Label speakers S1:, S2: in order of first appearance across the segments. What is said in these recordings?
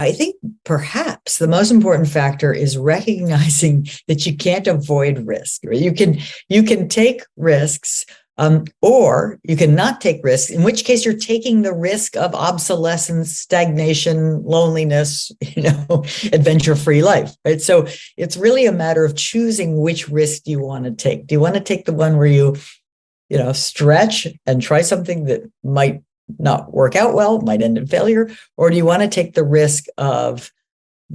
S1: I think perhaps the most important factor is recognizing that you can't avoid risk. Right? You can take risks, or you can not take risks, in which case you're taking the risk of obsolescence, stagnation, loneliness, adventure-free life. Right? So it's really a matter of choosing which risk do you want to take. Do you want to take the one where you stretch and try something that might not work out well, might end in failure? Or do you want to take the risk of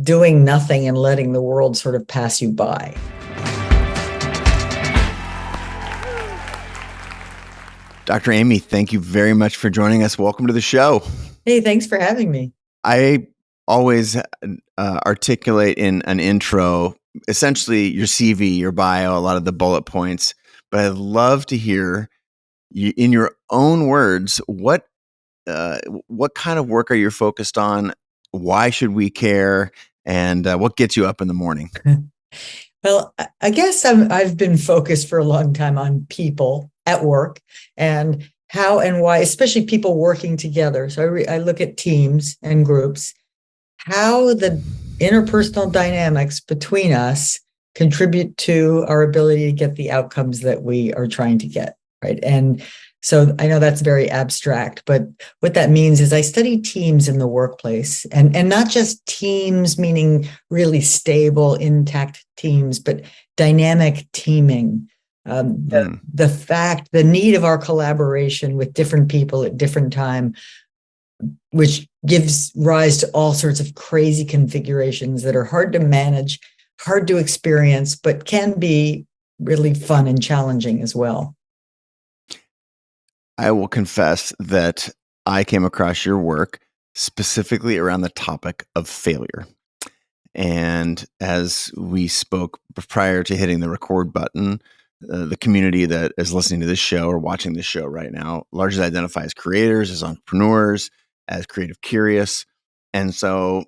S1: doing nothing and letting the world sort of pass you by?
S2: Dr. Amy, thank you very much for joining us. Welcome to the show.
S1: Hey, thanks for having me.
S2: I always articulate in an intro, essentially your CV, your bio, a lot of the bullet points, but I'd love to hear you, in your own words, what kind of work are you focused on? Why should we care? And what gets you up in the morning?
S1: Well, I guess I've been focused for a long time on people at work and how and why, especially people working together. So I look at teams and groups, how the interpersonal dynamics between us contribute to our ability to get the outcomes that we are trying to get, right? And so I know that's very abstract, but what that means is I study teams in the workplace, and not just teams meaning really stable, intact teams, but dynamic teaming. The need of our collaboration with different people at different time, which gives rise to all sorts of crazy configurations that are hard to manage, hard to experience, but can be really fun and challenging as well.
S2: I will confess that I came across your work specifically around the topic of failure. And as we spoke prior to hitting the record button, the community that is listening to this show or watching this show right now largely identify as creators, as entrepreneurs, as creative curious. And so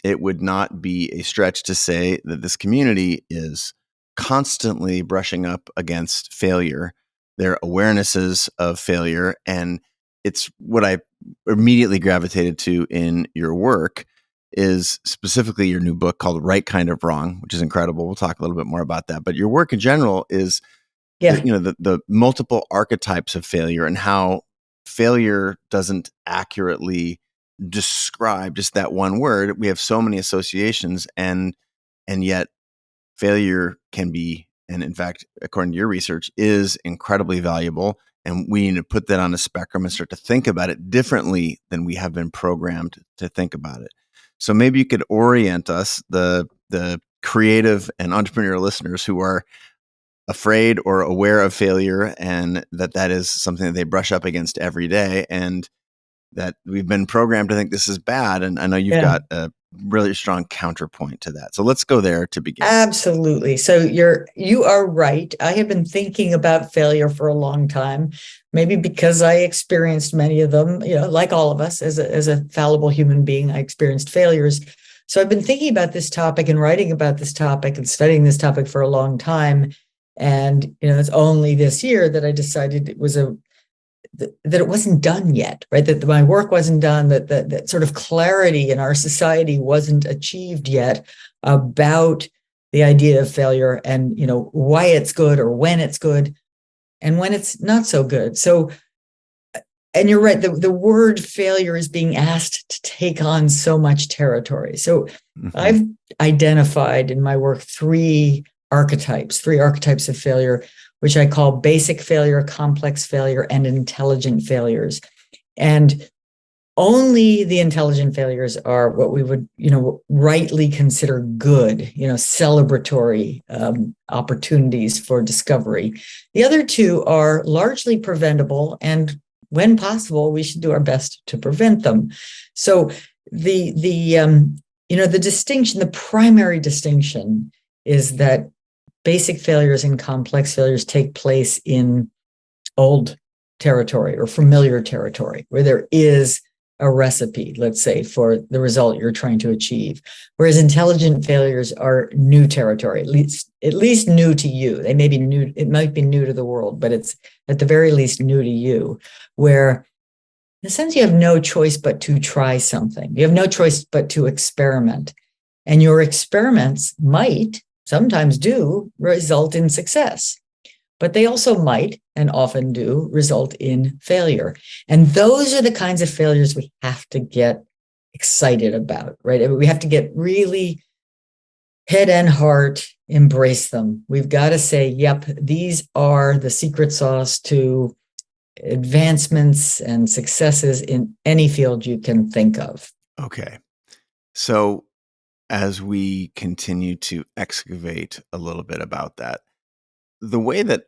S2: it would not be a stretch to say that this community is constantly brushing up against failure, their awarenesses of failure. And it's what I immediately gravitated to in your work is specifically your new book called Right Kind of Wrong, which is incredible. We'll talk a little bit more about that. But your work in general is the multiple archetypes of failure and how failure doesn't accurately describe just that one word. We have so many associations, and yet failure can be, and in fact, according to your research, is incredibly valuable. And we need to put that on a spectrum and start to think about it differently than we have been programmed to think about it. So maybe you could orient us, the creative and entrepreneurial listeners who are afraid or aware of failure, and that is something that they brush up against every day, and that we've been programmed to think this is bad. And I know you've got a really strong counterpoint to that. So let's go there to begin.
S1: Absolutely. So you are right. I have been thinking about failure for a long time, maybe because I experienced many of them, like all of us as a fallible human being, I experienced failures. So I've been thinking about this topic and writing about this topic and studying this topic for a long time. And, it's only this year that I decided that it wasn't done yet, right? That my work wasn't done, that sort of clarity in our society wasn't achieved yet about the idea of failure and, why it's good or when it's good and when it's not so good. So, and you're right, the word failure is being asked to take on so much territory. So I've identified in my work three archetypes of failure, which I call basic failure, complex failure, and intelligent failures. And only the intelligent failures are what we would, rightly consider good, celebratory opportunities for discovery. The other two are largely preventable, and when possible, we should do our best to prevent them. So the distinction, the primary distinction is that basic failures and complex failures take place in old territory or familiar territory where there is a recipe, let's say, for the result you're trying to achieve. Whereas intelligent failures are new territory, at least new to you. They may be new, it might be new to the world, but it's at the very least new to you, where in a sense, you have no choice but to try something. You have no choice but to experiment. And your experiments might, sometimes do, result in success. But they also might, and often do, result in failure. And those are the kinds of failures we have to get excited about, right? We have to get really head and heart, embrace them. We've got to say, yep, these are the secret sauce to advancements and successes in any field you can think of.
S2: Okay. So as we continue to excavate a little bit about that, the way that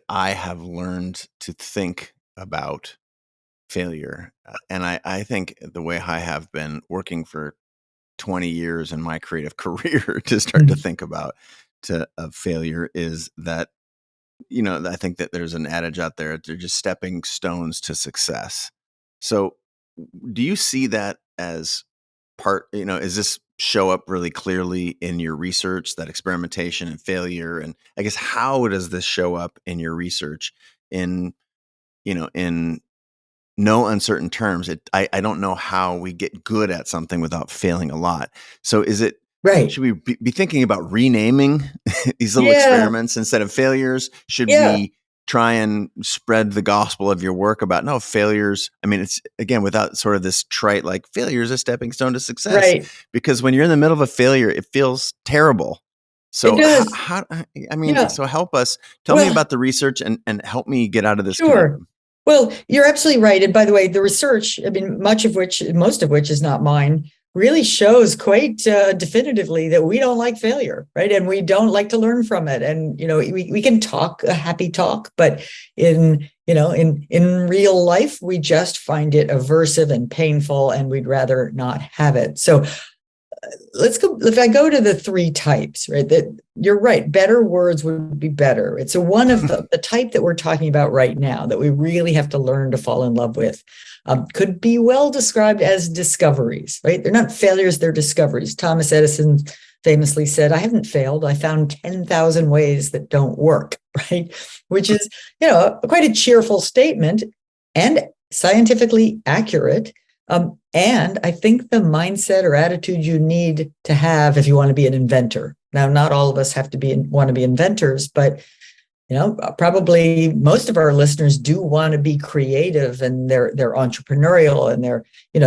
S2: I have learned to think about failure, and I think the way I have been working for 20 years in my creative career to start to think about failure is that, I think that there's an adage out there, they're just stepping stones to success. So do you see that as is this show up really clearly in your research, that experimentation and failure? And I guess, how does this show up in your research in no uncertain terms? I don't know how we get good at something without failing a lot. So
S1: Right.
S2: should we be thinking about renaming these little
S1: Yeah.
S2: experiments instead of failures? Should
S1: Yeah.
S2: we try and spread the gospel of your work about no failures? I mean, it's, again, without sort of this trite, like, failure is a stepping stone to success.
S1: Right.
S2: Because when you're in the middle of a failure, it feels terrible. So
S1: It does.
S2: so help us, tell me
S1: Well,
S2: about the research and help me get out of this
S1: sure.
S2: conundrum.
S1: Well, you're absolutely right. And by the way, the research, I mean, most of which is not mine, really shows quite definitively that we don't like failure, right? And we don't like to learn from it. And, we can talk a happy talk, but in real life, we just find it aversive and painful, and we'd rather not have it. So let's go. If I go to the three types, right, that you're right, better words would be better. It's one of the type that we're talking about right now that we really have to learn to fall in love with. Could be well described as discoveries, right? They're not failures, they're discoveries. Thomas Edison famously said, I haven't failed, I found 10,000 ways that don't work, right? Which is, quite a cheerful statement and scientifically accurate. And I think the mindset or attitude you need to have if you want to be an inventor. Now, not all of us want to be inventors, but probably most of our listeners do want to be creative, and they're entrepreneurial, and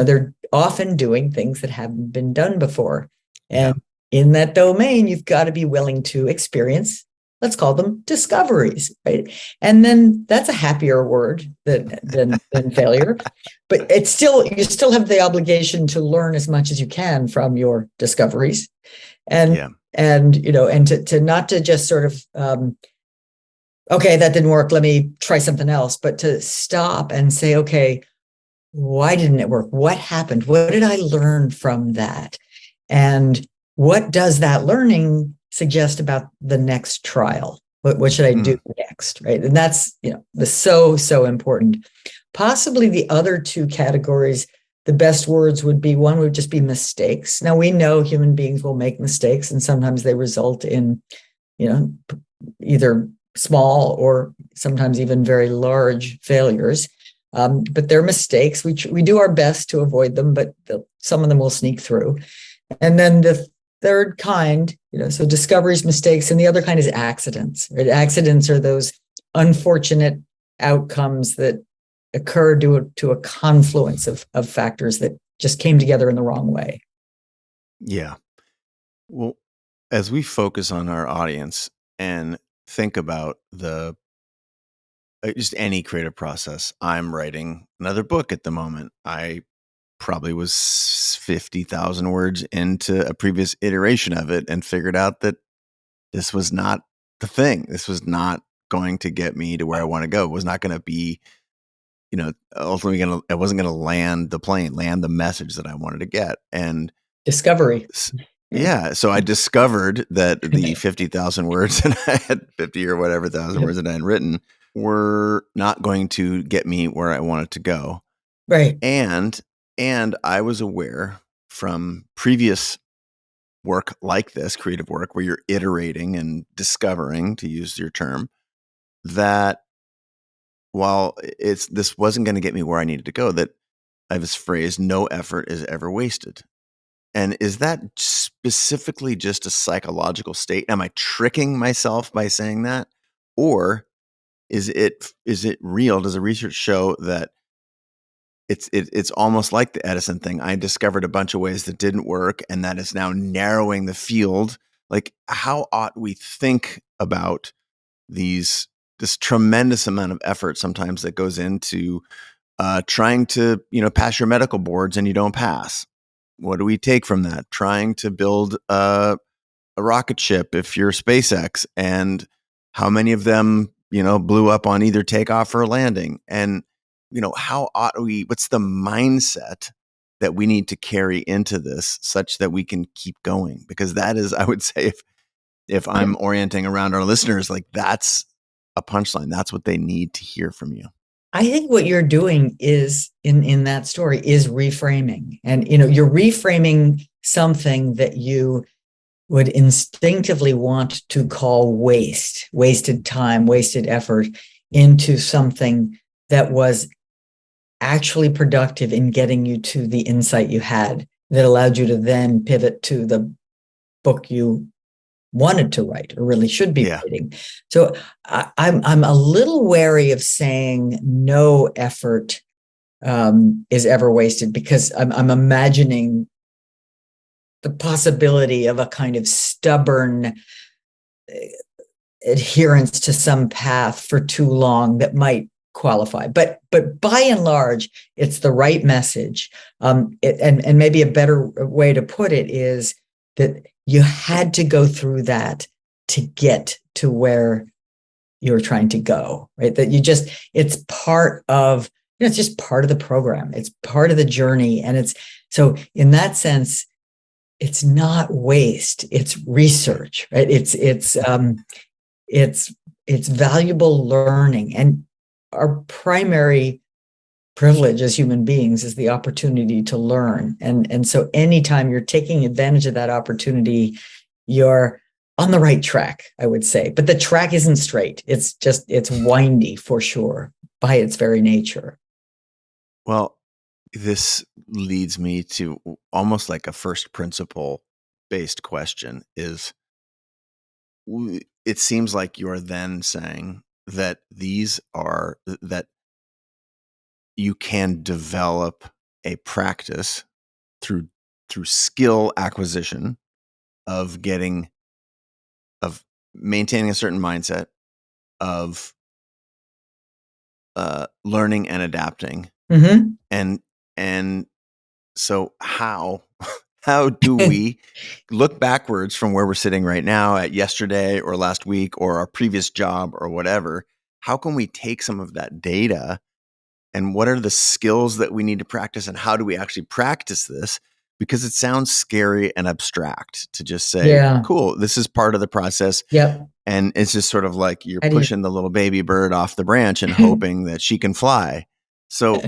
S1: they're often doing things that haven't been done before. And in that domain, you've got to be willing to experience, let's call them discoveries, right? And then that's a happier word than failure. But you still have the obligation to learn as much as you can from your discoveries, and to not to just sort of okay, that didn't work, let me try something else, but to stop and say, okay, why didn't it work? What happened? What did I learn from that? And what does that learning suggest about the next trial? What should I do next, right? And that's, so important. Possibly the other two categories, the best words one would just be mistakes. Now, we know human beings will make mistakes, and sometimes they result in, either small or sometimes even very large failures. But they're mistakes. We do our best to avoid them, but some of them will sneak through. And then the third kind, so discoveries, mistakes, and the other kind is accidents. Right? Accidents are those unfortunate outcomes that occur due to a confluence of factors that just came together in the wrong way.
S2: Yeah. Well, as we focus on our audience and think about just any creative process, I'm writing another book at the moment. I probably was 50,000 words into a previous iteration of it and figured out that this was not the thing. This was not going to get me to where I want to go. It was not going to be, ultimately I wasn't going to land the message that I wanted to get. And
S1: discovery.
S2: Yeah. So I discovered that the 50,000 words that I had 50 or whatever thousand words that I had written were not going to get me where I wanted to go.
S1: Right.
S2: And I was aware from previous work like this, creative work, where you're iterating and discovering, to use your term, that while this wasn't going to get me where I needed to go, that I have this phrase, no effort is ever wasted. And is that specifically just a psychological state? Am I tricking myself by saying that? Or is it real? Does the research show that it's almost like the Edison thing? I discovered a bunch of ways that didn't work, and that is now narrowing the field. Like, how ought we think about this tremendous amount of effort sometimes that goes into trying to, pass your medical boards and you don't pass? What do we take from that? Trying to build a rocket ship if you're SpaceX, and how many of them, blew up on either takeoff or landing? And, how ought we, what's the mindset that we need to carry into this such that we can keep going? Because that is, I would say, if I'm orienting around our listeners, like, that's a punchline. That's what they need to hear from you.
S1: I think what you're doing is in that story is reframing. And, you're reframing something that you would instinctively want to call wasted time, wasted effort, into something that was actually productive in getting you to the insight you had that allowed you to then pivot to the book you wanted to write or really should be writing. So I'm a little wary of saying no effort is ever wasted, because I'm imagining the possibility of a kind of stubborn adherence to some path for too long that might qualify. But by and large, it's the right message. And maybe a better way to put it is that you had to go through that to get to where you're trying to go, right? That it's part of, it's just part of the program. It's part of the journey. And so in that sense, it's not waste, it's research, right? It's valuable learning. And our primary privilege as human beings is the opportunity to learn. And so anytime you're taking advantage of that opportunity, you're on the right track, I would say. But the track isn't straight. It's windy for sure by its very nature.
S2: Well, this leads me to almost like a first principle based question. It seems like you're then saying that that you can develop a practice through skill acquisition of maintaining a certain mindset, of learning and adapting.
S1: Mm-hmm.
S2: And so how do we look backwards from where we're sitting right now at yesterday or last week or our previous job or whatever? How can we take some of that data, and what are the skills that we need to practice, and how do we actually practice this? Because it sounds scary and abstract to just say, cool, this is part of the process.
S1: Yep.
S2: And it's just sort of like you're pushing the little baby bird off the branch and hoping that she can fly. So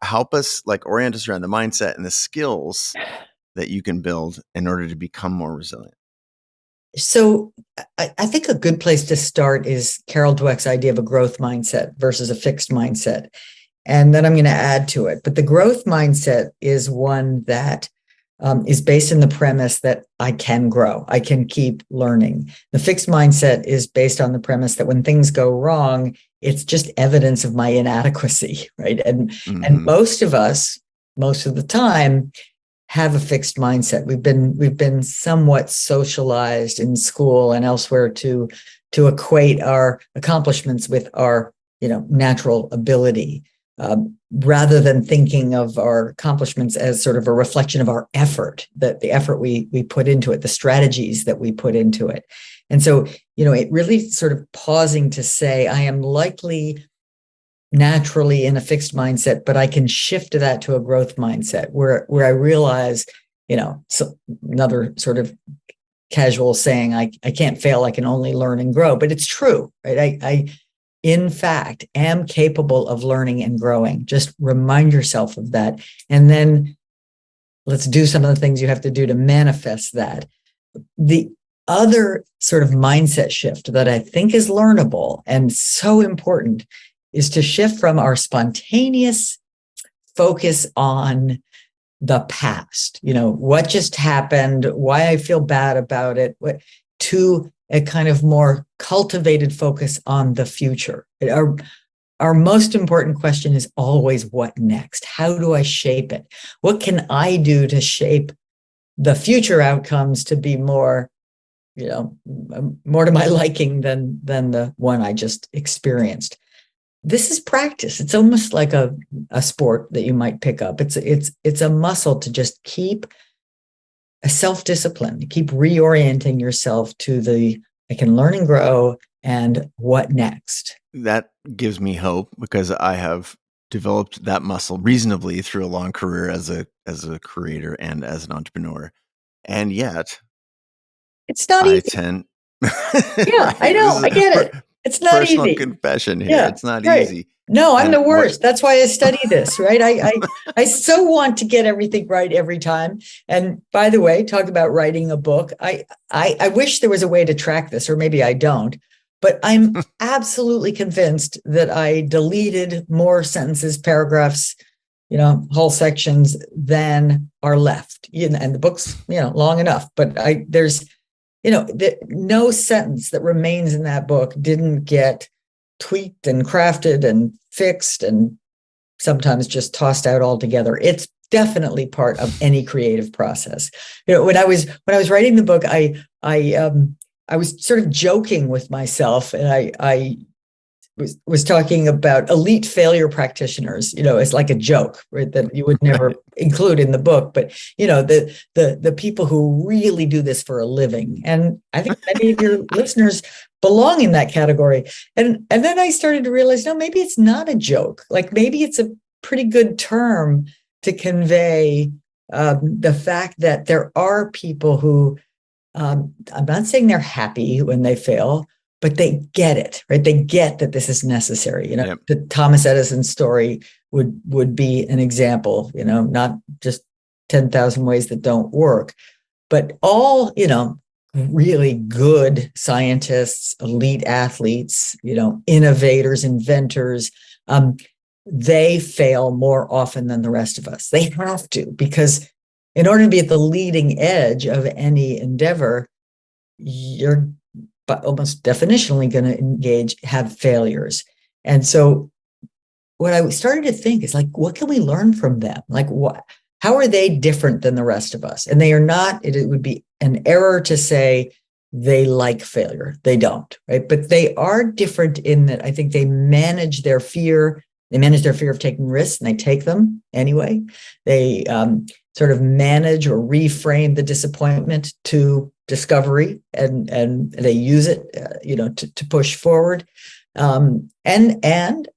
S2: help us, orient us around the mindset and the skills that you can build in order to become more resilient.
S1: So I think a good place to start is Carol Dweck's idea of a growth mindset versus a fixed mindset. And then I'm going to add to it. But the growth mindset is one that is based in the premise that I can grow, I can keep learning. The fixed mindset is based on the premise that when things go wrong, it's just evidence of my inadequacy, right? And most of us, most of the time, have a fixed mindset. We've been somewhat socialized in school and elsewhere to equate our accomplishments with our natural ability, rather than thinking of our accomplishments as sort of a reflection of our effort, that the effort we put into it, the strategies that we put into it. And so, it really sort of pausing to say, I am likely naturally in a fixed mindset, but I can shift to that to a growth mindset where I realize, so another sort of casual saying, I can't fail, I can only learn and grow. But it's true, right? I in fact am capable of learning and growing. Just remind yourself of that. And then let's do some of the things you have to do to manifest that. The other sort of mindset shift that I think is learnable and so important is to shift from our spontaneous focus on the past, what just happened, why I feel bad about it, to a kind of more cultivated focus on the future. Our most important question is always, what next? How do I shape it? What can I do to shape the future outcomes to be more, more to my liking than the one I just experienced? This is practice. It's almost like a sport that you might pick up. It's a muscle to just keep a self-discipline, to keep reorienting yourself to I can learn and grow, and what next?
S2: That gives me hope, because I have developed that muscle reasonably through a long career as a creator and as an entrepreneur. And yet
S1: it's not
S2: I
S1: easy.
S2: tend
S1: Yeah, I know. I get it. It's not
S2: personal
S1: easy.
S2: confession here.
S1: Yeah,
S2: it's not
S1: right.
S2: easy.
S1: No, I'm
S2: And
S1: the worst. That's why I study this, right? I so want to get everything right every time. And by the way, talk about writing a book. I wish there was a way to track this, or maybe I don't, but I'm absolutely convinced that I deleted more sentences, paragraphs, whole sections than are left. And the book's, long enough, but there's no sentence that remains in that book didn't get tweaked and crafted and fixed and sometimes just tossed out altogether. It's definitely part of any creative process. When I was writing the book, I was sort of joking with myself, and I was talking about elite failure practitioners, as like a joke, right, that you would never include in the book, but the people who really do this for a living. And I think many of your listeners belong in that category. And then I started to realize, no, maybe it's not a joke. Like, maybe it's a pretty good term to convey the fact that there are people who, I'm not saying they're happy when they fail, but they get it, right? They get that this is necessary.
S2: Yep.
S1: The Thomas Edison story would be an example, not just 10,000 ways that don't work, but all, really good scientists, elite athletes, innovators, inventors, they fail more often than the rest of us. They have to, because in order to be at the leading edge of any endeavor, you're but almost definitionally going to have failures. And so what I started to think is, like, what can we learn from them? Like, how are they different than the rest of us? And they are not. It would be an error to say they like failure. They don't, right? But they are different in that I think they manage their fear. They manage their fear of taking risks, and they take them anyway. They sort of manage or reframe the disappointment to discovery, and they use it, to push forward. And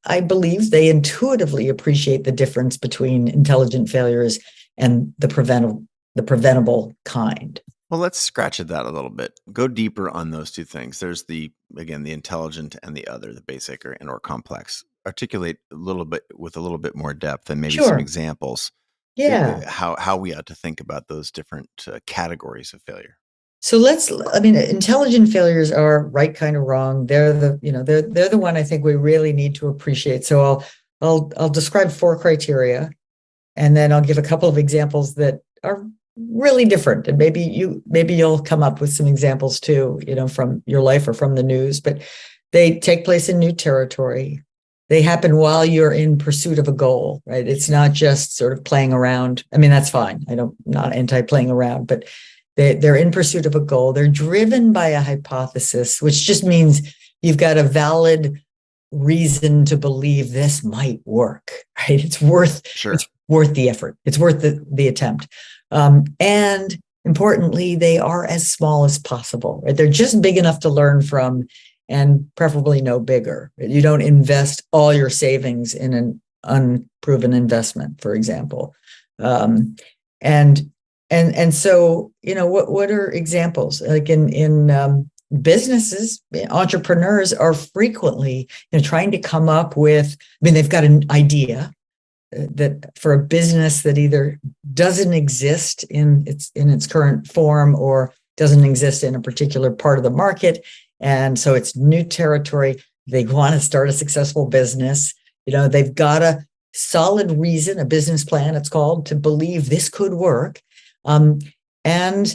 S1: I believe they intuitively appreciate the difference between intelligent failures and the preventable kind.
S2: Well, let's scratch at that a little bit. Go deeper on those two things. There's the intelligent and the other, the basic or complex. Articulate a little bit with a little bit more depth and maybe some examples.
S1: Yeah.
S2: How we ought to think about those different categories of failure.
S1: So intelligent failures are right kind of wrong. They're the one I think we really need to appreciate. So I'll describe 4 criteria, and then I'll give a couple of examples that are really different. And maybe you'll come up with some examples too, from your life or from the news, but they take place in new territory. They happen while you're in pursuit of a goal, right? It's not just sort of playing around. I mean, that's fine. I'm not anti-playing around, but they're in pursuit of a goal. They're driven by a hypothesis, which just means you've got a valid reason to believe this might work, right? It's worth the effort. It's worth the attempt. And importantly, they are as small as possible, right? They're just big enough to learn from, and preferably no bigger. You don't invest all your savings in an unproven investment, for example. And so, what are examples? Like in businesses, entrepreneurs are frequently trying to come up with, they've got an idea that for a business that either doesn't exist in its current form or doesn't exist in a particular part of the market. And so it's new territory. they want to start a successful business. They've got a solid reason, a business plan, it's called, to believe this could work. And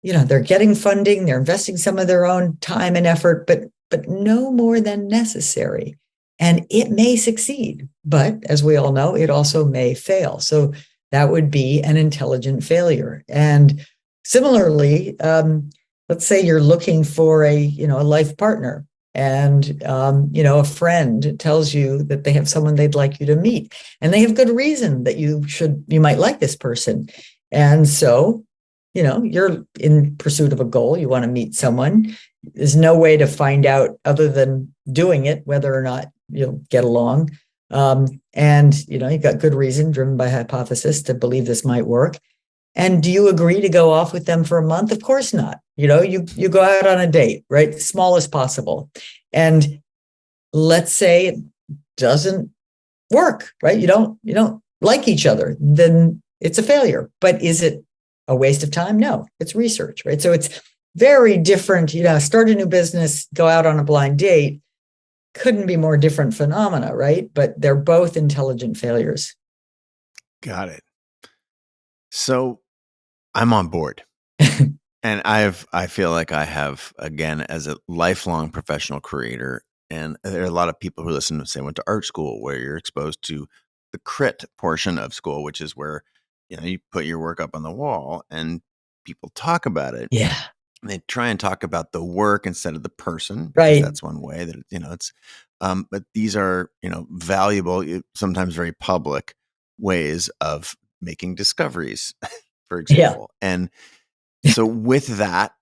S1: they're getting funding, they're investing some of their own time and effort, but no more than necessary. And it may succeed, but as we all know, it also may fail. So that would be an intelligent failure. And similarly, let's say you're looking for a life partner, and a friend tells you that they have someone they'd like you to meet, and they have good reason that you might like this person. And so you're in pursuit of a goal, you want to meet someone. There's no way to find out other than doing it whether or not you'll get along. And you've got good reason, driven by hypothesis, to believe this might work. And do you agree to go off with them for a month? Of course not. You go out on a date, right? Small as possible. And let's say it doesn't work, right? You don't like each other, then it's a failure. But is it a waste of time? No, it's research, right? So it's very different. Start a new business, go out on a blind date, couldn't be more different phenomena, right? But they're both intelligent failures.
S2: Got it. So I'm on board. And I feel like I have, again, as a lifelong professional creator, and there are a lot of people who listen and say went to art school, where you're exposed to the crit portion of school, which is where you put your work up on the wall and people talk about it.
S1: Yeah.
S2: And they try and talk about the work instead of the person, because
S1: right.
S2: That's one way that it's. But these are valuable, sometimes very public ways of making discoveries, for example. Yeah. And so with that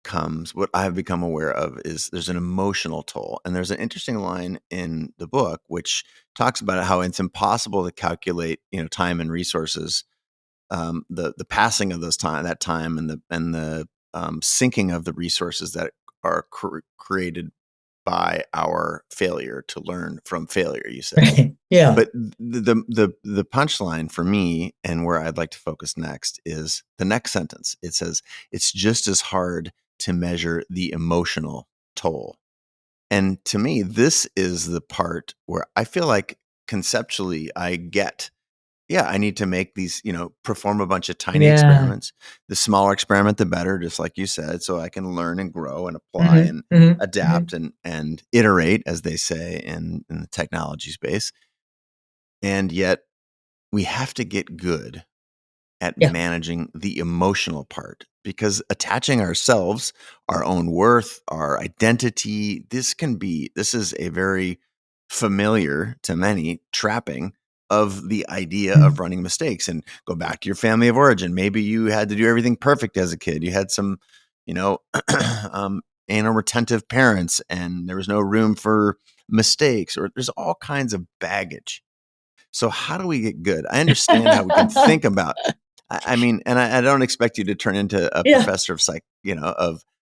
S2: comes what I have become aware of is there's an emotional toll. And there's an interesting line in the book which talks about how it's impossible to calculate, time and resources, the passing of that time and the sinking of the resources that are created by our failure to learn from failure, you said.
S1: Right. Yeah.
S2: But the punchline for me, and where I'd like to focus next, is the next sentence. It says, it's just as hard to measure the emotional toll. And to me, this is the part where I feel like conceptually I get, I need to make these, perform a bunch of tiny experiments. The smaller experiment, the better, just like you said, so I can learn and grow and apply and adapt and iterate, as they say in the technology space. And yet we have to get good at managing the emotional part, because attaching ourselves, our own worth, our identity, this is a very familiar to many trapping of the idea of running mistakes. And go back to your family of origin. Maybe you had to do everything perfect as a kid. You had some, anal retentive parents, and there was no room for mistakes, or there's all kinds of baggage. So how do we get good? I understand how we can think about, I mean, and I don't expect you to turn into a professor of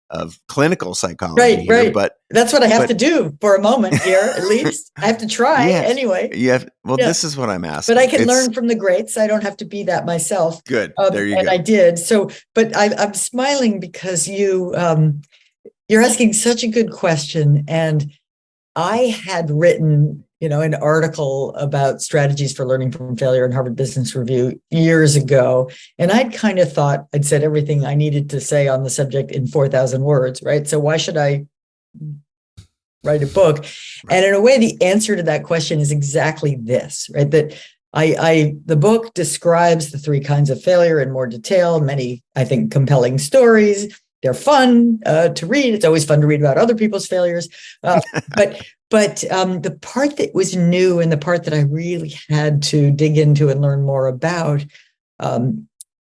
S2: of clinical psychology.
S1: Right,
S2: here,
S1: right.
S2: But
S1: that's what I have to do for a moment here, at least. I have to try anyway.
S2: This is what I'm asking.
S1: But I can learn from the greats. I don't have to be that myself.
S2: Good. There you go.
S1: And I did. So, but I'm smiling because you're asking such a good question. And I had written, an article about strategies for learning from failure in Harvard Business Review years ago. And I'd kind of thought I'd said everything I needed to say on the subject in 4,000 words, right? So why should I write a book? Right. And in a way, the answer to that question is exactly this, right? That the book describes the three kinds of failure in more detail, many, I think, compelling stories. They're fun to read. It's always fun to read about other people's failures. But the part that was new, and the part that I really had to dig into and learn more about,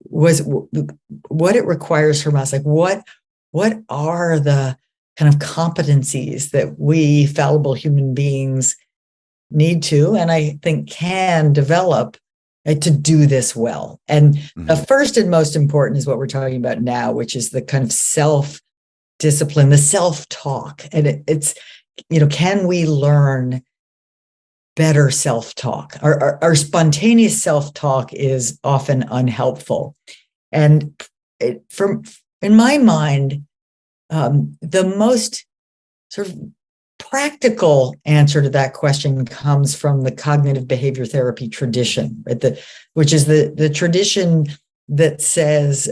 S1: was what it requires from us. Like, what are the kind of competencies that we fallible human beings need to, and I think can develop to do this well. And the first and most important is what we're talking about now, which is the kind of self-discipline, the self-talk. And it's, can we learn better self-talk? Our spontaneous self-talk is often unhelpful. And in my mind, the most sort of practical answer to that question comes from the cognitive behavior therapy tradition, right? Which is the tradition that says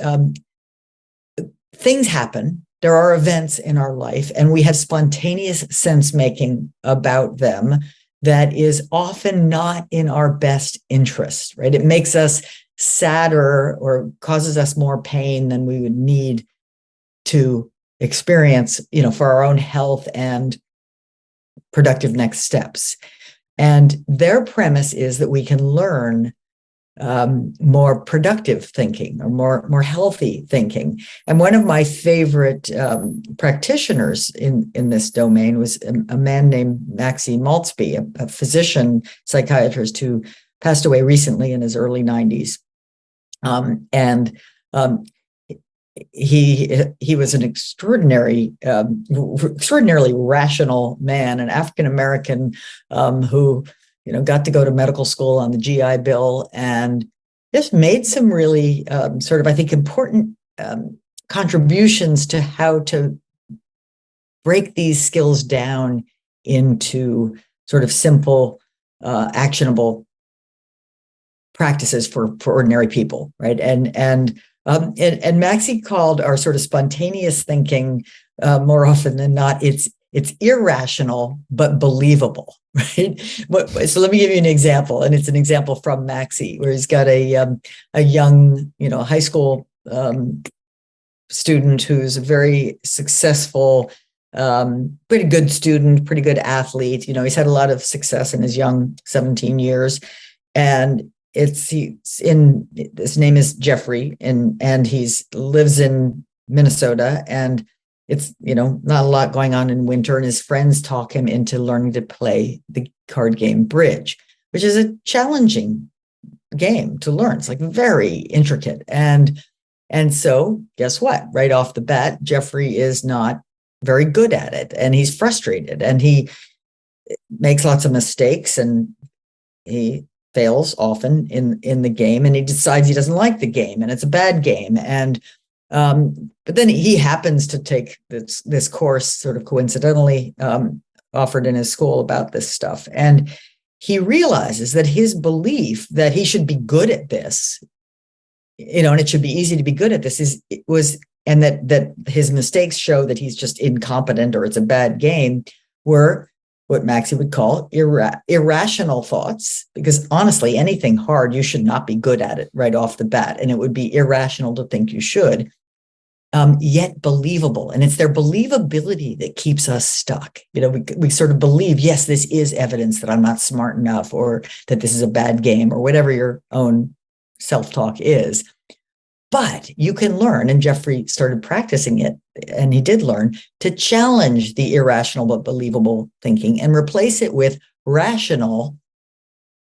S1: things happen. There are events in our life, and we have spontaneous sense making about them that is often not in our best interest, right? It makes us sadder or causes us more pain than we would need to experience, for our own health and productive next steps. And their premise is that we can learn more productive thinking or more healthy thinking. And one of my favorite practitioners in this domain was a man named Maxie Maltzby, a physician psychiatrist who passed away recently in his early 90s. And he was an extraordinarily rational man, an African American who got to go to medical school on the GI Bill and just made some really sort of, I think, important contributions to how to break these skills down into sort of simple, actionable practices for ordinary people, right? And Maxie called our sort of spontaneous thinking more often than not, it's irrational but believable, right? So let me give you an example, and it's an example from Maxie, where he's got a young, high school student who's a very successful, pretty good student, pretty good athlete. He's had a lot of success in his young 17 years, and his name is Jeffrey, and he's lives in Minnesota, and it's not a lot going on in winter, and his friends talk him into learning to play the card game Bridge, which is a challenging game to learn. It's like very intricate, and so guess what? Right off the bat, Jeffrey is not very good at it, and he's frustrated, and he makes lots of mistakes, and he fails often in the game, and he decides he doesn't like the game, and it's a bad game. And but then he happens to take this course sort of coincidentally offered in his school about this stuff, and he realizes that his belief that he should be good at this, and it should be easy to be good at this and that his mistakes show that he's just incompetent or it's a bad game, were what Maxie would call irrational thoughts, because honestly, anything hard, you should not be good at it right off the bat. And it would be irrational to think you should, yet believable. And it's their believability that keeps us stuck. We sort of believe, yes, this is evidence that I'm not smart enough, or that this is a bad game, or whatever your own self-talk is. But you can learn, and Jeffrey started practicing it, and he did learn to challenge the irrational but believable thinking and replace it with rational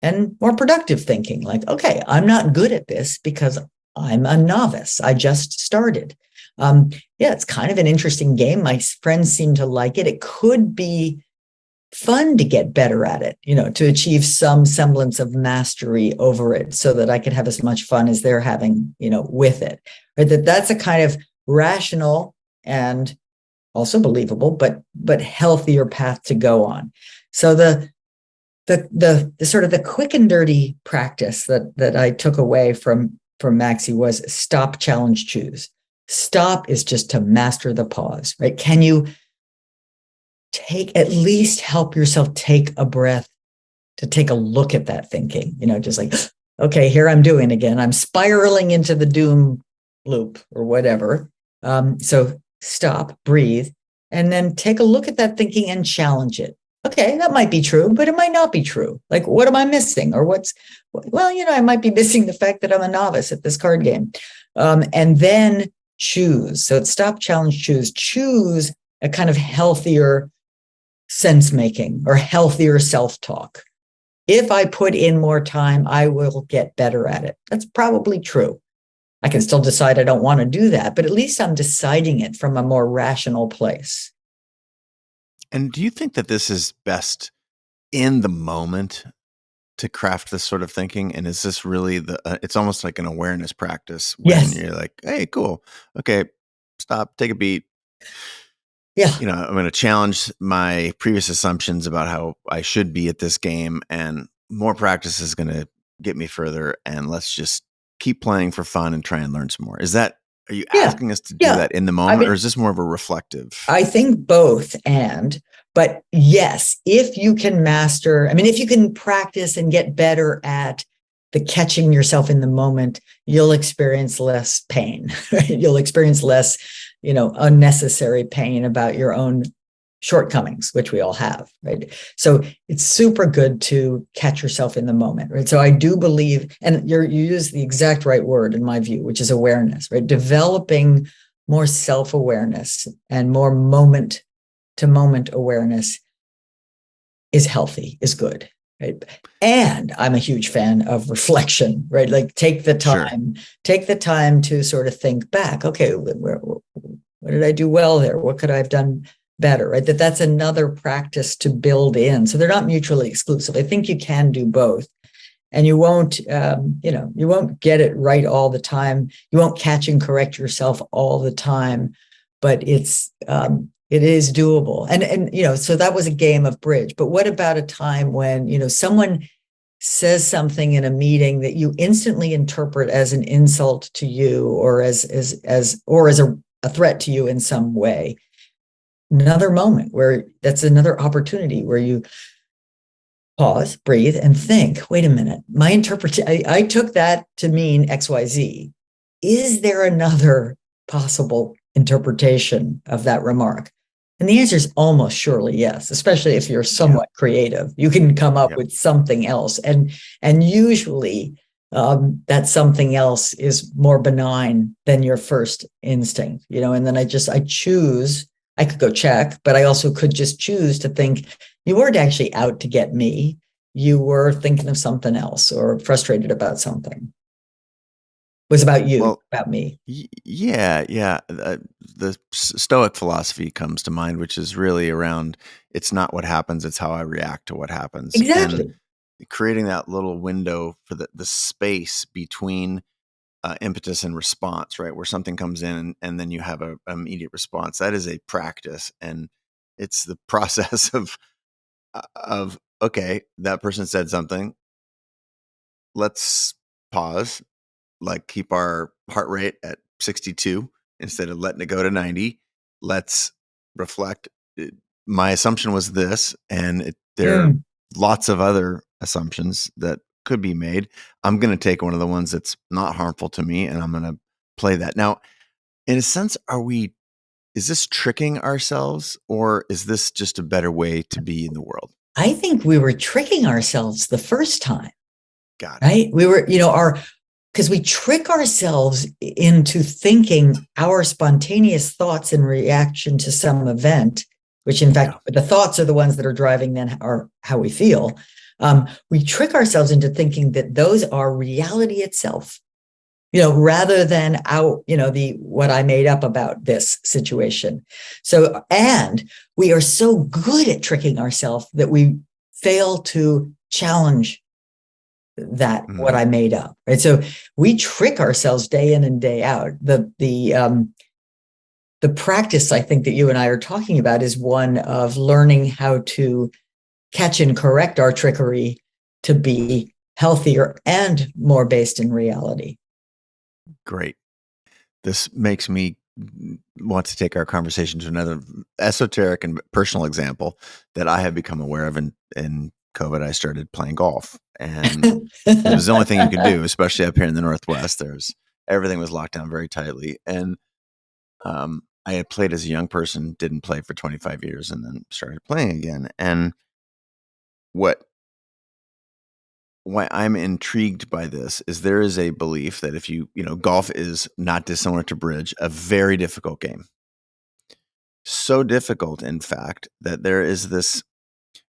S1: and more productive thinking. Like, okay, I'm not good at this because I'm a novice. I just started. It's kind of an interesting game. My friends seem to like it. It could be fun to get better at it, to achieve some semblance of mastery over it, so that I could have as much fun as they're having, with it. Right? That's a kind of rational and also believable, but healthier path to go on. So the sort of the quick and dirty practice that I took away from Maxie was stop, challenge, choose. Stop is just to master the pause, right? Can you at least help yourself take a breath to take a look at that thinking, just like, okay, here I'm doing again. I'm spiraling into the doom loop or whatever. So stop, breathe, and then take a look at that thinking and challenge it. Okay, that might be true, but it might not be true. Like, what am I missing? Or I might be missing the fact that I'm a novice at this card game. And then choose. So it's stop, challenge, choose. Choose a kind of healthier sense making or healthier self-talk. If I put in more time, I will get better at it. That's probably true. I can still decide I don't want to do that, but at least I'm deciding it from a more rational place.
S2: And do you think that this is best in the moment to craft this sort of thinking? And is this really it's almost like an awareness practice when
S1: Yes.
S2: you're like, hey, cool. Okay, stop, take a beat.
S1: Yeah.
S2: I'm going to challenge my previous assumptions about how I should be at this game, and more practice is going to get me further. And let's just keep playing for fun and try and learn some more. Are you
S1: Yeah.
S2: asking us to do
S1: Yeah.
S2: that in the
S1: I
S2: moment, or
S1: mean,
S2: is this more of a reflective?
S1: I think both but yes, if you can master, I mean, if you can practice and get better at the catching yourself in the moment, you'll experience less pain. Right? You'll experience less, unnecessary pain about your own shortcomings, which we all have, right? So it's super good to catch yourself in the moment, right? So I do believe, and you use the exact right word in my view, which is awareness, right? Developing more self-awareness and more moment to moment awareness is healthy, is good. Right. And I'm a huge fan of reflection, right? Like
S2: Sure.
S1: take the time to sort of think back. Okay, what did I do well there? What could I have done better? Right. That's another practice to build in. So they're not mutually exclusive. I think you can do both. And you won't get it right all the time. You won't catch and correct yourself all the time, but it is doable. And so that was a game of bridge. But what about a time when, someone says something in a meeting that you instantly interpret as an insult to you or as a threat to you in some way? Another moment where that's another opportunity where you pause, breathe, and think, wait a minute, my interpretation, I took that to mean XYZ. Is there another possible interpretation of that remark? And the answer is almost surely yes, especially if you're
S2: Yeah.
S1: somewhat creative. You can come up
S2: Yeah.
S1: with something else. And usually that something else is more benign than your first instinct, and then I could go check, but I also could just choose to think you weren't actually out to get me. You were thinking of something else or frustrated about something. It was about you,
S2: Well,
S1: about me.
S2: yeah, yeah. The Stoic philosophy comes to mind, which is really around it's not what happens, it's how I react to what happens. And
S1: Exactly.
S2: creating that little window for the space between impetus and response, right? Where something comes in and then you have an immediate response. That is a practice. And it's the process of, okay, that person said something. Let's pause, like keep our heart rate at 62 instead of letting it go to 90. Let's reflect. My assumption was this, and there are lots of other assumptions that could be made. I'm going to take one of the ones that's not harmful to me, and I'm going to play that. Now, in a sense, is this tricking ourselves, or is this just a better way to be in the world?
S1: I think we were tricking ourselves the first time,
S2: Got it.
S1: right? We were, because we trick ourselves into thinking our spontaneous thoughts in reaction to some event, which in fact,
S2: Yeah.
S1: the thoughts are the ones that are driving then are how we feel. We trick ourselves into thinking that those are reality itself, rather than what I made up about this situation. So, and we are so good at tricking ourselves that we fail to challenge that what I made up, right? So we trick ourselves day in and day out. The practice I think that you and I are talking about is one of learning how to catch and correct our trickery to be healthier and more based in reality.
S2: Great. This makes me want to take our conversation to another esoteric and personal example that I have become aware of in COVID. I started playing golf, and it was the only thing you could do, especially up here in the Northwest. Everything was locked down very tightly. And I had played as a young person, didn't play for 25 years, and then started playing again. And why I'm intrigued by this is there is a belief that if golf is not dissimilar to bridge, a very difficult game. So difficult, in fact, that there is this,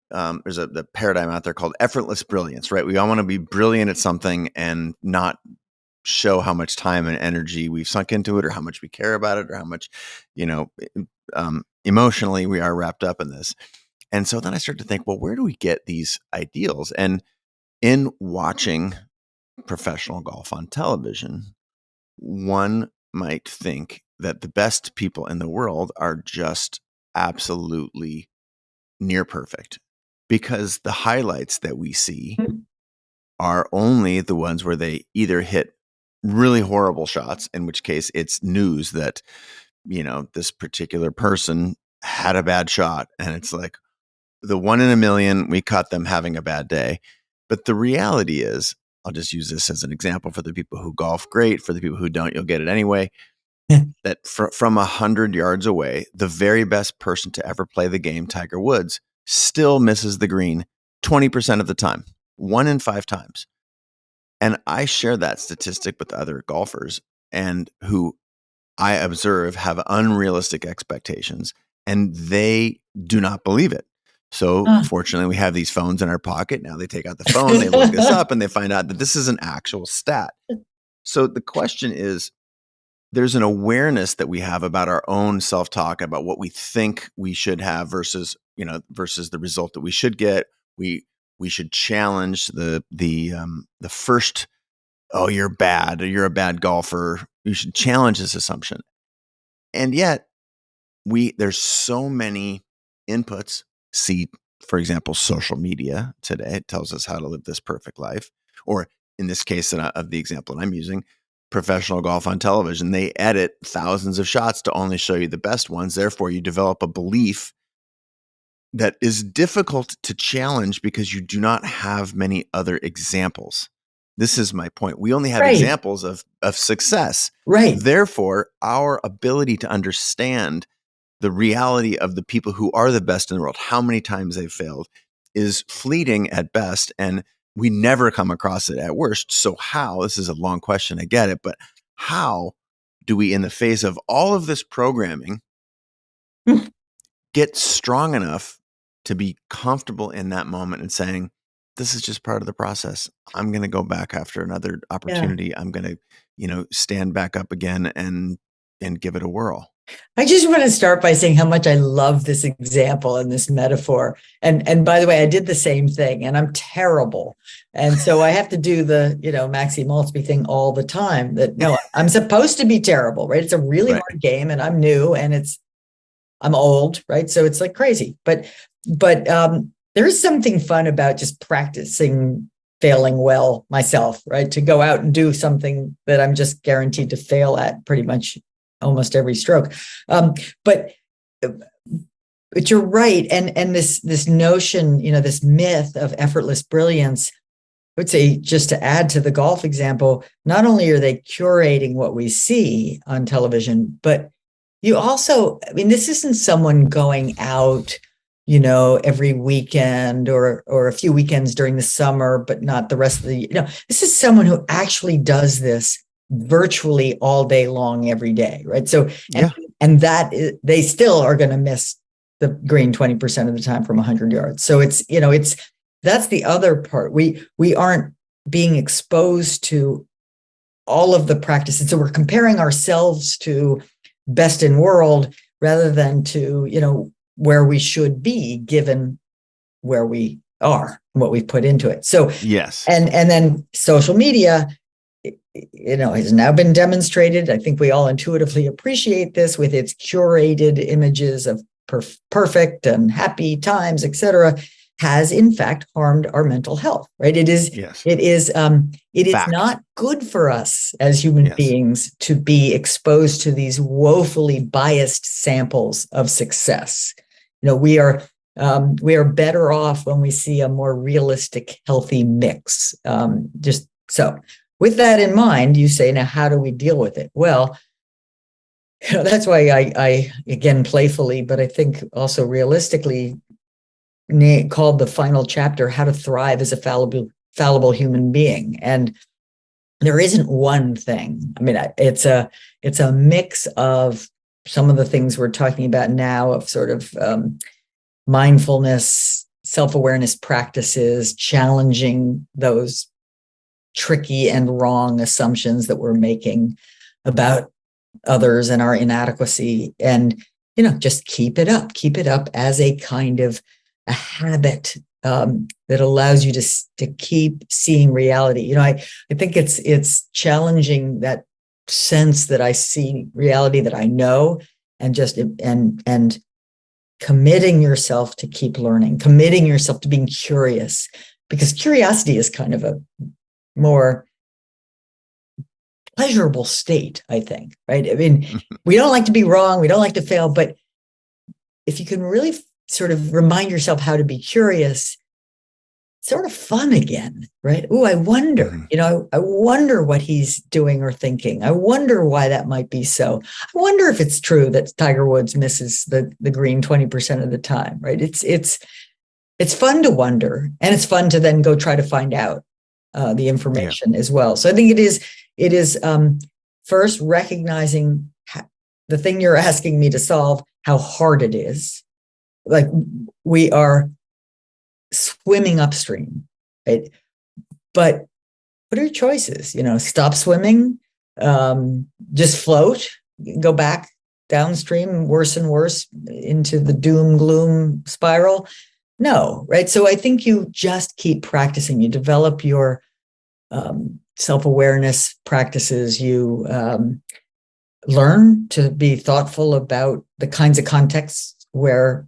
S2: there's the paradigm out there called effortless brilliance, right? We all want to be brilliant at something and not show how much time and energy we've sunk into it or how much we care about it or how much, emotionally we are wrapped up in this. And so then I started to think, well, where do we get these ideals? And in watching professional golf on television, one might think that the best people in the world are just absolutely near perfect, because the highlights that we see are only the ones where they either hit really horrible shots, in which case it's news that, this particular person had a bad shot, and it's like the 1 in a million, we caught them having a bad day. But the reality is, I'll just use this as an example for the people who golf, great. For the people who don't, you'll get it anyway. That from 100 yards away, the very best person to ever play the game, Tiger Woods, still misses the green 20% of the time, 1 in 5 times. And I share that statistic with other golfers, and who I observe have unrealistic expectations, and they do not believe it. So fortunately, we have these phones in our pocket. Now they take out the phone, they look this up, and they find out that this is an actual stat. So the question is, there's an awareness that we have about our own self-talk, about what we think we should have versus the result that we should get. We should challenge the first, oh, you're bad, or you're a bad golfer. You should challenge this assumption. And yet there's so many inputs. See, for example, social media today. It tells us how to live this perfect life. Or in this case of the example that I'm using, professional golf on television. They edit thousands of shots to only show you the best ones. Therefore, you develop a belief that is difficult to challenge because you do not have many other examples. This is my point. We only have examples of success.
S1: Right.
S2: Therefore, our ability to understand the reality of the people who are the best in the world, how many times they've failed, is fleeting at best, and we never come across it at worst. So this is a long question, I get it, but how do we, in the face of all of this programming, get strong enough to be comfortable in that moment and saying, this is just part of the process. I'm going to go back after another opportunity. Yeah. I'm going to, stand back up again and give it a whirl.
S1: I just want to start by saying how much I love this example and this metaphor. And by the way, I did the same thing, and I'm terrible. And so I have to do the, Maxie Maltzby thing all the time, that no, I'm supposed to be terrible, right? It's a really hard game, and I'm new, and I'm old, right? So it's like crazy. But there is something fun about just practicing failing well myself, right? To go out and do something that I'm just guaranteed to fail at pretty much almost every stroke. But you're right. And this notion, this myth of effortless brilliance, I would say, just to add to the golf example, not only are they curating what we see on television, but you also, this isn't someone going out, every weekend or a few weekends during the summer, but not the rest of the, this is someone who actually does this virtually all day long, every day, right? So, and that they still are going to miss the green 20% of the time from 100 yards. So it's that's the other part. We aren't being exposed to all of the practices. So we're comparing ourselves to best in world rather than to, where we should be given where we are, what we've put into it. So,
S2: yes.
S1: And then social media, has now been demonstrated. I think we all intuitively appreciate this with its curated images of perfect and happy times, etc., has in fact harmed our mental health, right? It is not good for us as human beings to be exposed to these woefully biased samples of success. We are better off when we see a more realistic, healthy mix. Just so. With that in mind, you say, now, how do we deal with it? Well, that's why I again, playfully, but I think also realistically, called the final chapter, How to Thrive as a Fallible Human Being. And there isn't one thing. It's a mix of some of the things we're talking about now, of sort of mindfulness, self-awareness practices, challenging those tricky and wrong assumptions that we're making about others and our inadequacy, and just keep it up as a kind of a habit that allows you to keep seeing reality. I think it's challenging that sense that I see reality that I know, and committing yourself to keep learning, committing yourself to being curious, because curiosity is kind of a more pleasurable state, I think, right? I mean, we don't like to be wrong, we don't like to fail, but if you can really sort of remind yourself how to be curious, it's sort of fun again, right? Oh, I wonder, I wonder what he's doing or thinking. I wonder why that might be so. I wonder if it's true that Tiger Woods misses the green 20% of the time, right? It's fun to wonder, and it's fun to then go try to find out the information as well. So I think it is first recognizing the thing you're asking me to solve, how hard it is. Like, we are swimming upstream, right? But what are your choices? Stop swimming, just float, go back downstream, worse and worse into the doom gloom spiral. No, right? So I think you just keep practicing. You develop your self-awareness practices. You learn to be thoughtful about the kinds of contexts where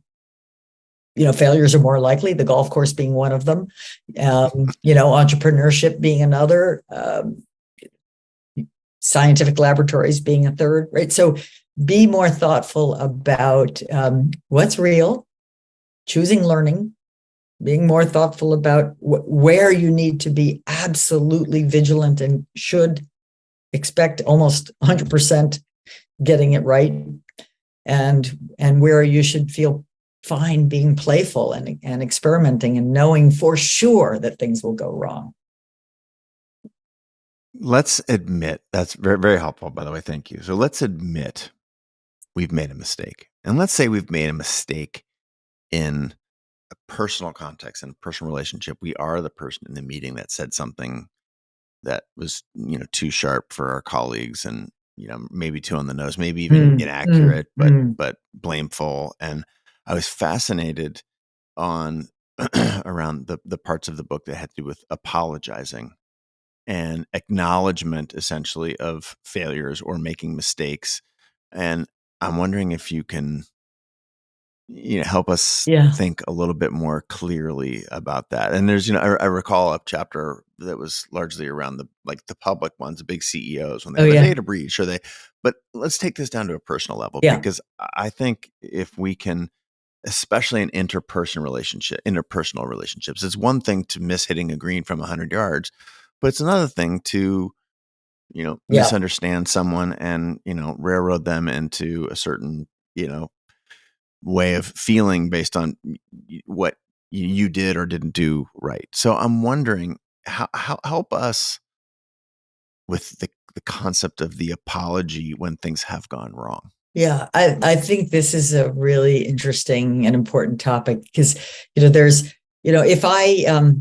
S1: failures are more likely, the golf course being one of them, entrepreneurship being another, scientific laboratories being a third, right? So be more thoughtful about what's real, choosing learning, being more thoughtful about where you need to be absolutely vigilant and should expect almost 100% getting it right, and where you should feel fine being playful and experimenting and knowing for sure that things will go wrong.
S2: Let's admit, that's very, very helpful, by the way. Thank you. So let's admit we've made a mistake. And let's say we've made a mistake in a personal context, in a personal relationship. We are the person in the meeting that said something that was, too sharp for our colleagues, and, maybe too on the nose, maybe even inaccurate, but blameful. And I was fascinated on around the parts of the book that had to do with apologizing and acknowledgement, essentially, of failures or making mistakes. And I'm wondering if you can, help us think a little bit more clearly about that. And there's, I recall a chapter that was largely around the public ones, the big CEOs, when they have a data breach, but let's take this down to a personal level, because I think if we can, especially in interpersonal relationships, it's one thing to miss hitting a green from 100 yards, but it's another thing to, misunderstand someone and, railroad them into a certain, way of feeling based on what you did or didn't do right. So I'm wondering, how help us with the concept of the apology when things have gone wrong.
S1: Yeah, I think this is a really interesting and important topic, because, there's, if I,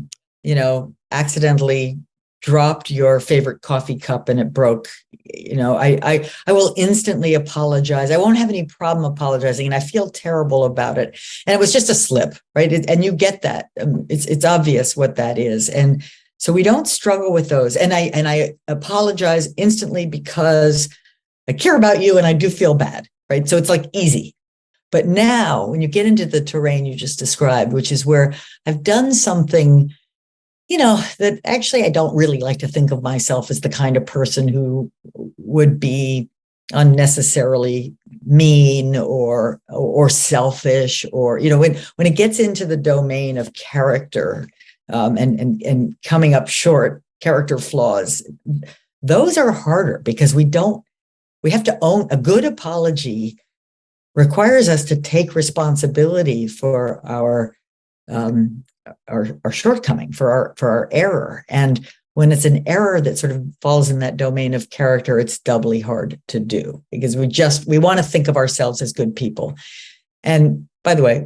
S1: accidentally dropped your favorite coffee cup and it broke, I will instantly apologize. I won't have any problem apologizing, and I feel terrible about it. And it was just a slip, right? And you get that. It's obvious what that is. And so we don't struggle with those. And I apologize instantly because I care about you and I do feel bad, right? So it's like easy. But now when you get into the terrain you just described, which is where I've done something, that actually I don't really like to think of myself as the kind of person who would be unnecessarily mean or selfish, or, when it gets into the domain of character, and coming up short, character flaws, those are harder, because we have to own. A good apology requires us to take responsibility for our shortcoming, for our error. And when it's an error that sort of falls in that domain of character, it's doubly hard to do, because we want to think of ourselves as good people. And by the way,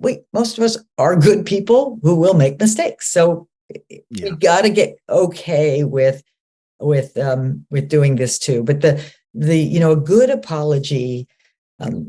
S1: we most of us are good people who will make mistakes. So you got to get okay with doing this too. But a good apology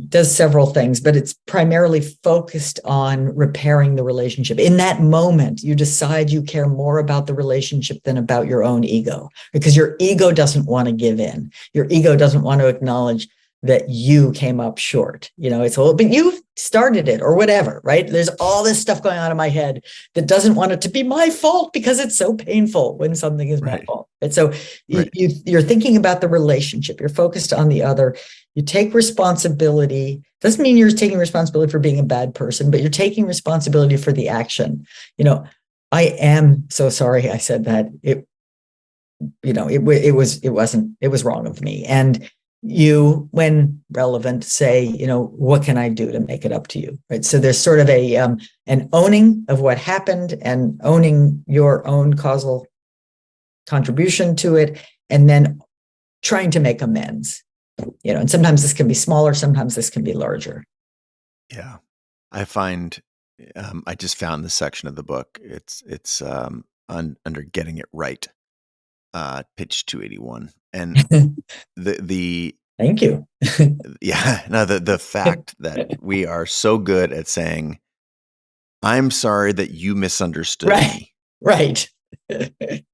S1: does several things, but it's primarily focused on repairing the relationship. In that moment, you decide you care more about the relationship than about your own ego, because your ego doesn't want to give in. Your ego doesn't want to acknowledge that you came up short. It's all, but you started it or whatever, right? There's all this stuff going on in my head that doesn't want it to be my fault because it's so painful when something is my fault. And so you're thinking about the relationship, you're focused on the other, you take responsibility. Doesn't mean you're taking responsibility for being a bad person, but you're taking responsibility for the action. I am so sorry I said that. It was wrong of me. And you, when relevant, say, what can I do to make it up to you? Right. So there's sort of an owning of what happened and owning your own causal contribution to it, and then trying to make amends. And sometimes this can be smaller, sometimes this can be larger.
S2: Yeah. I find, I just found this section of the book. It's under Getting It Right, page 281. And the
S1: thank you.
S2: The fact that we are so good at saying, I'm sorry that you misunderstood me.
S1: Right.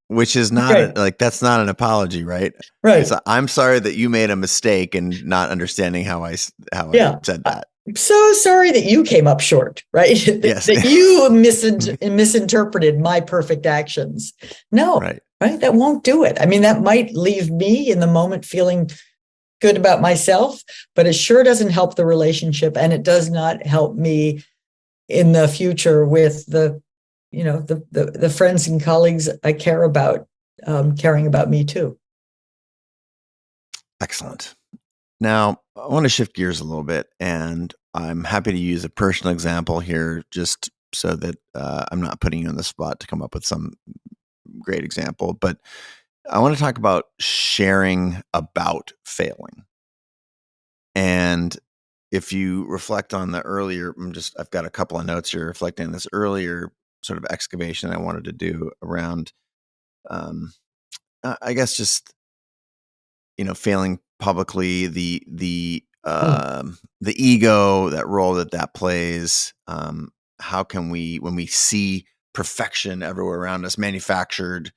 S2: Which is not that's not an apology, right?
S1: Right.
S2: It's I'm sorry that you made a mistake and not understanding how I said that.
S1: I'm so sorry that you came up short, right?
S2: Yes.
S1: That you misinterpreted my perfect actions. No, right? That won't do it. I mean, that might leave me in the moment feeling good about myself, but it sure doesn't help the relationship, and it does not help me in the future with the friends and colleagues I care about, caring about me too.
S2: Excellent. Now, I want to shift gears a little bit, and I'm happy to use a personal example here just so that I'm not putting you on the spot to come up with some great example. But I want to talk about sharing about failing. And if you reflect on the earlier, I've got a couple of notes here reflecting on this earlier sort of excavation I wanted to do around, I guess just, failing publicly, the ego, that role that plays. How can we, when we see perfection everywhere around us, manufactured,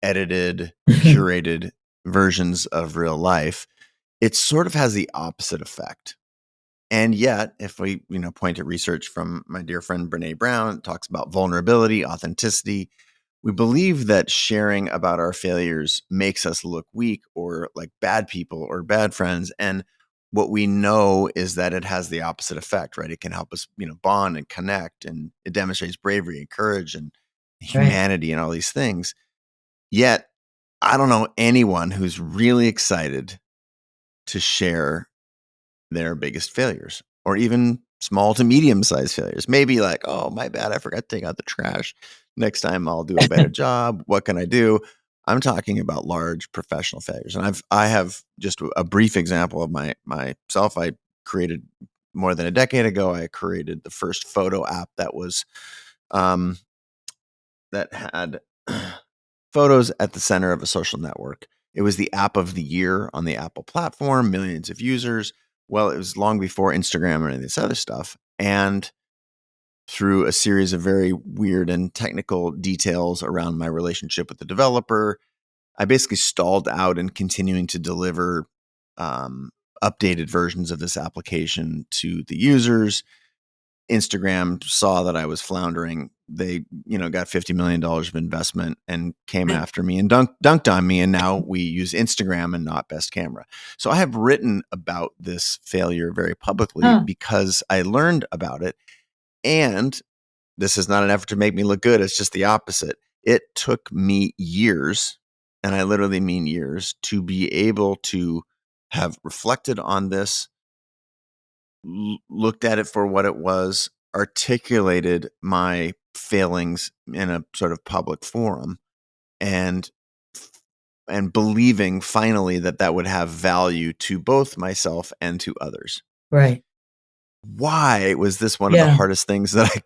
S2: edited, curated versions of real life, it sort of has the opposite effect. And yet, if we, point to research from my dear friend Brene Brown, it talks about vulnerability, authenticity. We believe that sharing about our failures makes us look weak or like bad people or bad friends. And what we know is that it has the opposite effect, right? It can help us, bond and connect, and it demonstrates bravery and courage and humanity and all these things. Yet, I don't know anyone who's really excited to share their biggest failures, or even small to medium-sized failures. Maybe like, oh, my bad, I forgot to take out the trash. Next time I'll do a better job. What can I do? I'm talking about large professional failures. And I have just a brief example of myself. I created more than a decade ago, I created the first photo app that was that had photos at the center of a social network. It was the app of the year on the Apple platform, millions of users. Well, it was long before Instagram or any of this other stuff. And through a series of very weird and technical details around my relationship with the developer, I basically stalled out in continuing to deliver updated versions of this application to the users. Instagram saw that I was floundering. They, got $50 million of investment and came after me and dunked on me. And now we use Instagram and not Best Camera. So I have written about this failure very publicly because I learned about it. And this is not an effort to make me look good. It's just the opposite. It took me years, and I literally mean years, to be able to have reflected on this, looked at it for what it was, articulated my failings in a sort of public forum, and believing finally that would have value to both myself and to others.
S1: Right.
S2: Why was this one of the hardest things that I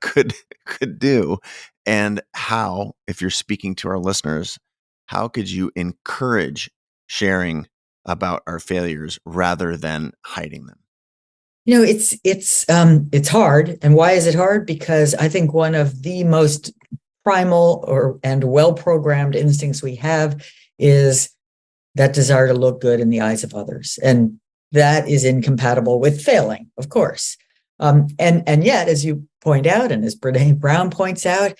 S2: could do? And how, if you're speaking to our listeners, how could you encourage sharing about our failures rather than hiding them?
S1: It's hard. And why is it hard? Because I think one of the most primal and well-programmed instincts we have is that desire to look good in the eyes of others. And that is incompatible with failing, of course. And yet, as you point out, and as Brene Brown points out,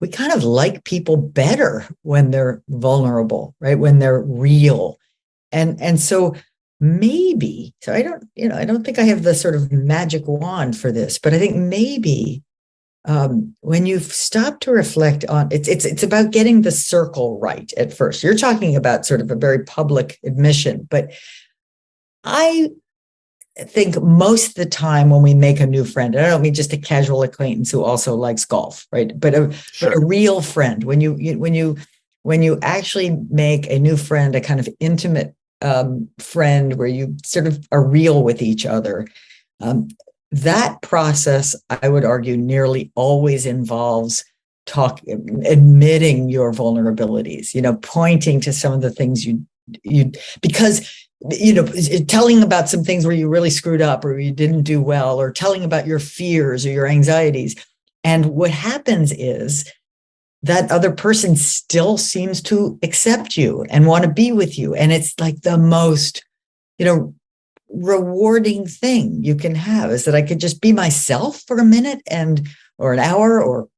S1: we kind of like people better when they're vulnerable, right? When they're real. And so maybe, so I don't think I have the sort of magic wand for this, but I think maybe when you stop to reflect on it's about getting the circle right at first. You're talking about sort of a very public admission, but I think most of the time when we make a new friend, and I don't mean just a casual acquaintance who also likes golf, right? But a real friend, when you actually make a new friend, a kind of intimate friend where you sort of are real with each other, that process, I would argue, nearly always involves admitting your vulnerabilities, pointing to some of the things because telling about some things where you really screwed up or you didn't do well, or telling about your fears or your anxieties. And what happens is that other person still seems to accept you and want to be with you. And it's like the most, rewarding thing you can have, is that I could just be myself for a minute or an hour or,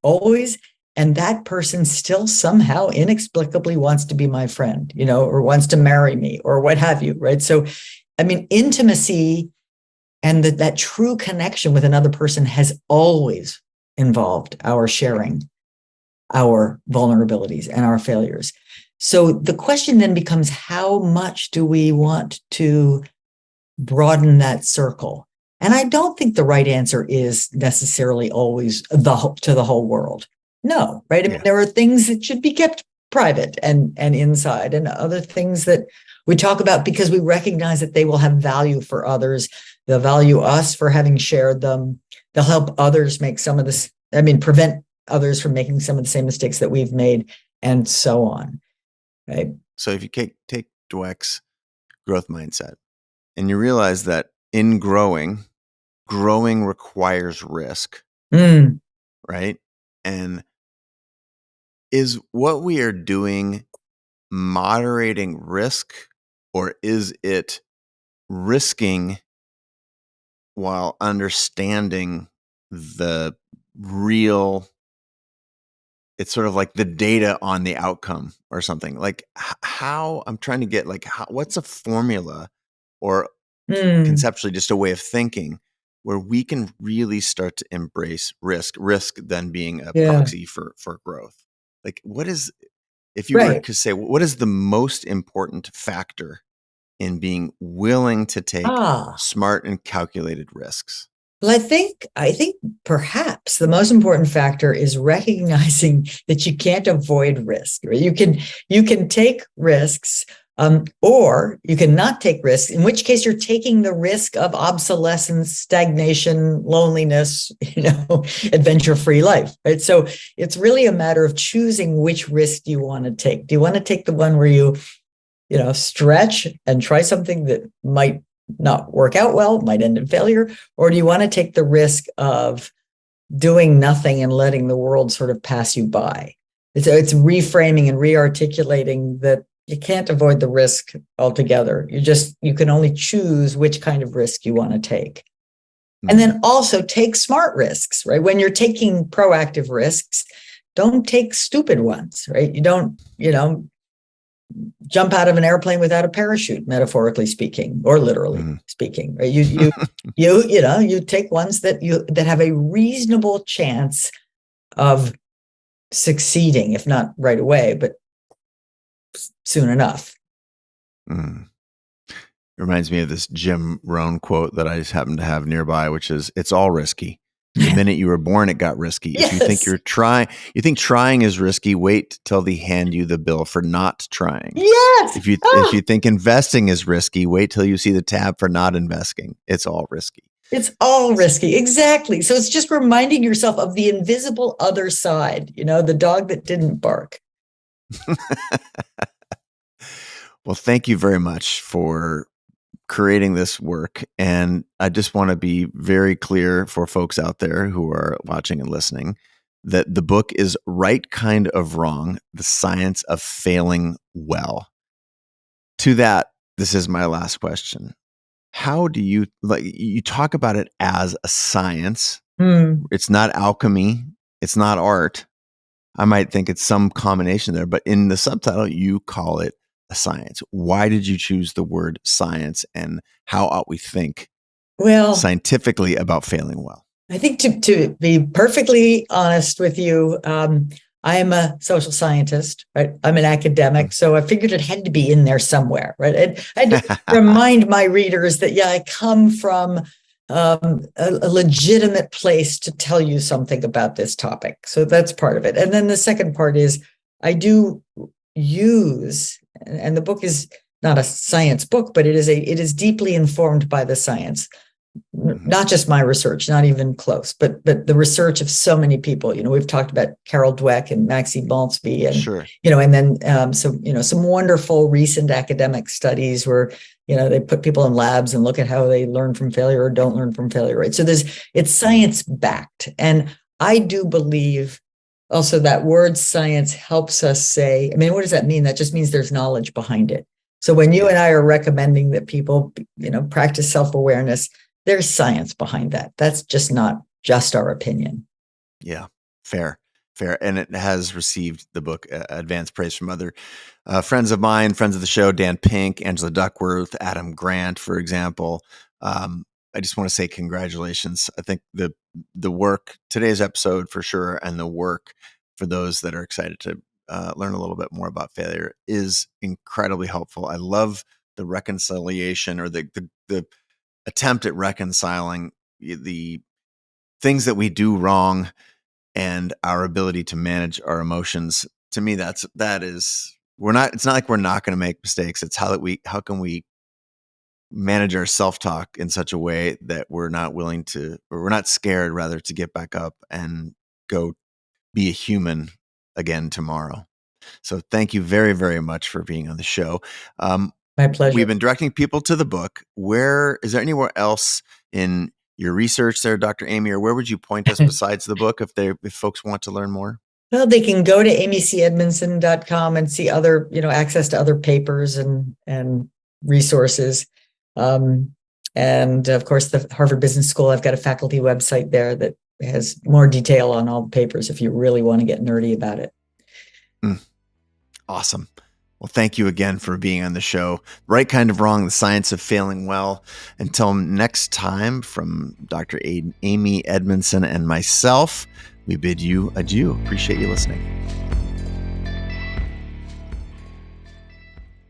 S1: always. And that person still somehow inexplicably wants to be my friend, or wants to marry me or what have you, right? So, I mean, intimacy and that true connection with another person has always involved our sharing our vulnerabilities and our failures. So the question then becomes, how much do we want to broaden that circle? And I don't think the right answer is necessarily always to the whole world. No, right? I mean, there are things that should be kept private and inside, and other things that we talk about because we recognize that they will have value for others. They'll value us for having shared them. They'll help others make some of this, prevent others from making some of the same mistakes that we've made, and so on. Right?
S2: So if you take Dweck's growth mindset and you realize that in growing requires risk, right? And is what we are doing moderating risk, or is it risking while understanding the real, it's sort of like the data on the outcome or something? Like how I'm trying to get what's a formula or conceptually just a way of thinking where we can really start to embrace risk then being a proxy for growth. Like what is, if you were to say, what is the most important factor in being willing to take smart and calculated risks?
S1: Well, I think perhaps the most important factor is recognizing that you can't avoid risk. Right? You can take risks, or you can not take risks, in which case you're taking the risk of obsolescence, stagnation, loneliness, adventure-free life. Right? So it's really a matter of choosing which risk you want to take. Do you want to take the one where you stretch and try something that might not work out well, might end in failure? Or do you want to take the risk of doing nothing and letting the world sort of pass you by? It's reframing and rearticulating that you can't avoid the risk altogether. You can only choose which kind of risk you want to take. And then also take smart risks, right? When you're taking proactive risks, don't take stupid ones, right? You don't, jump out of an airplane without a parachute, metaphorically speaking, or literally speaking. Right? You take ones that have a reasonable chance of succeeding, if not right away, but soon enough.
S2: It reminds me of this Jim Rohn quote that I just happen to have nearby, which is, "It's all risky. The minute you were born, it got risky.
S1: Yes.
S2: If you think trying is risky, wait till they hand you the bill for not trying.
S1: Yes.
S2: If you think investing is risky, wait till you see the tab for not investing. It's all risky."
S1: It's all risky. Exactly. So it's just reminding yourself of the invisible other side, the dog that didn't bark.
S2: Well, thank you very much for creating this work. And I just want to be very clear for folks out there who are watching and listening that the book is Right Kind of Wrong: The Science of Failing Well. To that, this is my last question. How do you, like, you talk about it as a science? It's not alchemy. It's not art. I might think it's some combination there, but in the subtitle, you call it a science. Why did you choose the word science, and how ought we think scientifically about failing well?
S1: I think to be perfectly honest with you, I am a social scientist, right? I'm an academic, so I figured it had to be in there somewhere, right? I had to remind my readers that, I come from a legitimate place to tell you something about this topic. So that's part of it. And then the second part is I do use, and the book is not a science book, but it is deeply informed by the science. Not just my research, not even close, but the research of so many people. We've talked about Carol Dweck and Maxime Bonsby, and
S2: sure.
S1: And then some wonderful recent academic studies where they put people in labs and look at how they learn from failure or don't learn from failure. Right. So it's science backed, and I do believe also that word science helps us say. I mean, what does that mean? That just means there's knowledge behind it. So when you and I are recommending that people practice self-awareness, there's science behind that. That's just not just our opinion.
S2: Yeah, fair. And it has received, the book, advanced praise from other friends of mine, friends of the show, Dan Pink, Angela Duckworth, Adam Grant, for example. I just want to say congratulations. I think the work, today's episode for sure, and the work for those that are excited to learn a little bit more about failure is incredibly helpful. I love the reconciliation, or the attempt at reconciling the things that we do wrong and our ability to manage our emotions. To me, it's not like we're not going to make mistakes. It's how can we manage our self-talk in such a way that we're not scared, rather, to get back up and go be a human again tomorrow. So thank you very, very much for being on the show.
S1: My pleasure.
S2: We've been directing people to the book. Is there anywhere else in your research there, Dr. Amy, or where would you point us besides the book if folks want to learn more?
S1: Well, they can go to amycedmondson.com and see other, access to other papers and resources. And of course, the Harvard Business School, I've got a faculty website there that has more detail on all the papers if you really want to get nerdy about it.
S2: Awesome. Well, thank you again for being on the show. Right Kind of Wrong, the Science of Failing Well. Until next time, from Dr. Amy Edmondson and myself, we bid you adieu. Appreciate you listening.